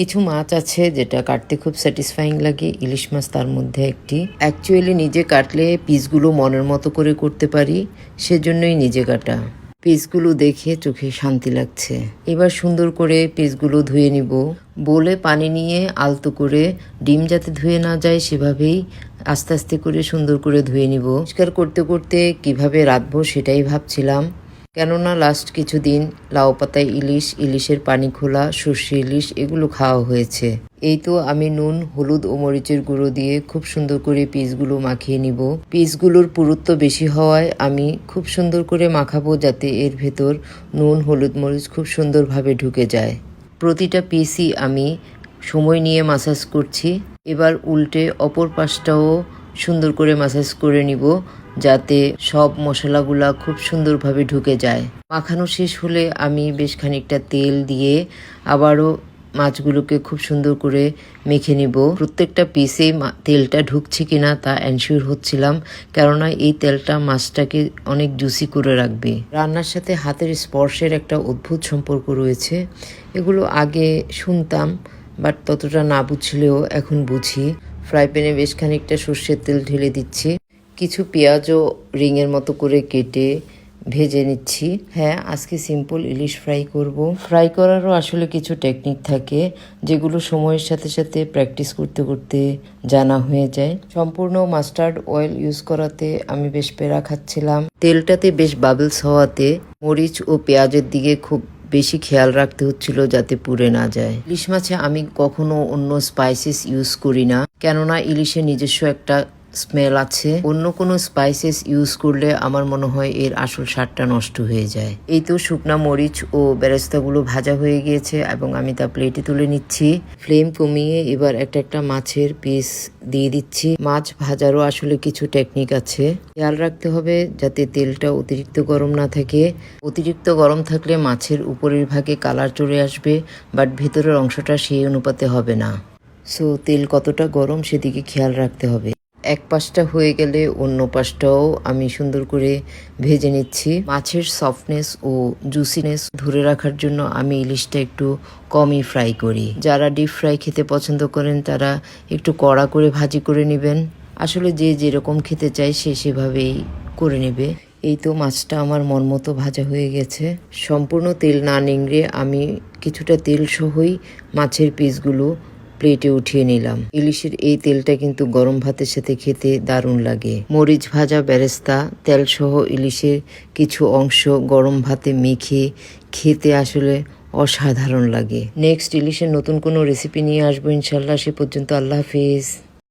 কিছু মাছ আছে যেটা কাটতে খুব স্যাটিসফাইং লাগে, ইলিশ মাছ তার মধ্যে একটি। অ্যাকচুয়ালি নিজে কাটলে পিসগুলো মনের মতো করে করতে পারি, সেজন্যই নিজে কাটা। পিসগুলো দেখে চোখে শান্তি লাগছে। এবার সুন্দর করে পিসগুলো ধুয়ে নিব। বলে পানি নিয়ে আলতো করে, ডিম যাতে ধুয়ে না যায় সেভাবেই আস্তে আস্তে করে সুন্দর করে ধুয়ে নিব। পরিষ্কার করতে করতে কিভাবে রাঁধবো সেটাই ভাবছিলাম, কেননা লাস্ট কিছুদিন লাউ পাতায় ইলিশ, ইলিশের পানি খোলা, সর্ষে ইলিশ এগুলো খাওয়া হয়েছে। এই তো আমি নুন, হলুদ ও মরিচের গুঁড়ো দিয়ে খুব সুন্দর করে পিসগুলো মাখিয়ে নিব। পিসগুলোর পুরুত্ব বেশি হওয়ায় আমি খুব সুন্দর করে মাখাবো যাতে এর ভেতর নুন, হলুদ, মরিচ খুব সুন্দরভাবে ঢুকে যায়। প্রতিটা পিসই আমি সময় নিয়ে মাসাজ করছি। এবার উল্টে অপর পাশটাও সুন্দর করে মাসাজ করে নিব যাতে সব মশলাগুলা খুব সুন্দরভাবে ঢুকে যায়। মাখানো শেষ হলে আমি বেশ খানিকটা তেল দিয়ে আবারও মাছগুলোকে খুব সুন্দর করে মেখে নিব। প্রত্যেকটা পিসেই তেলটা ঢুকছে কিনা তা এনশিওর হচ্ছিলাম, কেননা এই তেলটা মাছটাকে অনেক জুসি করে রাখবে। রান্নার সাথে হাতের স্পর্শের একটা অদ্ভুত সম্পর্ক রয়েছে। এগুলো আগে শুনতাম, বাট ততটা না বুঝলেও এখন বুঝি। ফ্রাই প্যানে বেশ খানিকটা সর্ষের তেল ঢেলে দিচ্ছি। কিছু পেঁয়াজও রিংয়ের মতো করে কেটে ভেজে নিচ্ছি। হ্যাঁ, আজকে সিম্পল ইলিশ ফ্রাই করব। ফ্রাই করারও আসলে কিছু টেকনিক থাকে যেগুলো সময়ের সাথে সাথে প্র্যাকটিস করতে করতে জানা হয়ে যায়। সম্পূর্ণ মাস্টার্ড অয়েল ইউজ করাতে আমি বেশ পেরা খাচ্ছিলাম। তেলটাতে বেশ বাবলস হওয়াতে মরিচ ও পেঁয়াজের দিকে খুব বেশি খেয়াল রাখতে হচ্ছিল যাতে পুড়ে না যায়। ইলিশ মাছে আমি কখনো অন্য স্পাইসেস ইউজ করি না, কেননা ইলিশের নিজস্ব একটা স্মেল আছে। অন্য কোনো স্পাইসেস ইউজ করলে আমার মনে হয় এর আসল স্বাদটা নষ্ট হয়ে যায়। এই তো শুকনা মরিচ ও বেরেস্তাগুলো ভাজা হয়ে গিয়েছে এবং আমি তা প্লেটে তুলে নিচ্ছি। ফ্লেম কমিয়ে এবার একটা একটা মাছের পিস দিয়ে দিচ্ছি। মাছ ভাজারও আসলে কিছু টেকনিক আছে, খেয়াল রাখতে হবে যাতে তেলটা অতিরিক্ত গরম না থাকে। অতিরিক্ত গরম থাকলে মাছের উপরের ভাগে কালার চলে আসবে, বাট ভেতরের অংশটা সেই অনুপাতে হবে না। সো তেল কতটা গরম সেদিকে খেয়াল রাখতে হবে। এক পাশটা হয়ে গেলে অন্য পাশটাও আমি সুন্দর করে ভেজে নিচ্ছি। মাছের সফটনেস ও জুসিনেস ধরে রাখার জন্য আমি ইলিশটা একটু কমই ফ্রাই করি। যারা ডিপ ফ্রাই খেতে পছন্দ করেন তারা একটু কড়া করে ভাজি করে নেবেন। আসলে যে যেরকম খেতে চায় সে সেভাবেই করে নেবে। এই তো মাছটা আমার মন মতো ভাজা হয়ে গেছে। সম্পূর্ণ তেল না নিংড়ে আমি কিছুটা তেল সহই মাছের পিসগুলো প্লেটে উঠিয়ে নিলাম। ইলিশের এই তেলটা কিন্তু গরম ভাতের সাথে খেতে দারুণ লাগে। মরিচ ভাজা বেরেস্তা তেল সহ ইলিশের কিছু অংশ গরম ভাতে মেখে খেতে আসলে অসাধারণ লাগে। নেক্সট ইলিশের নতুন কোনো রেসিপি নিয়ে আসবো ইনশাল্লাহ। সে পর্যন্ত আল্লাহ হাফিজ।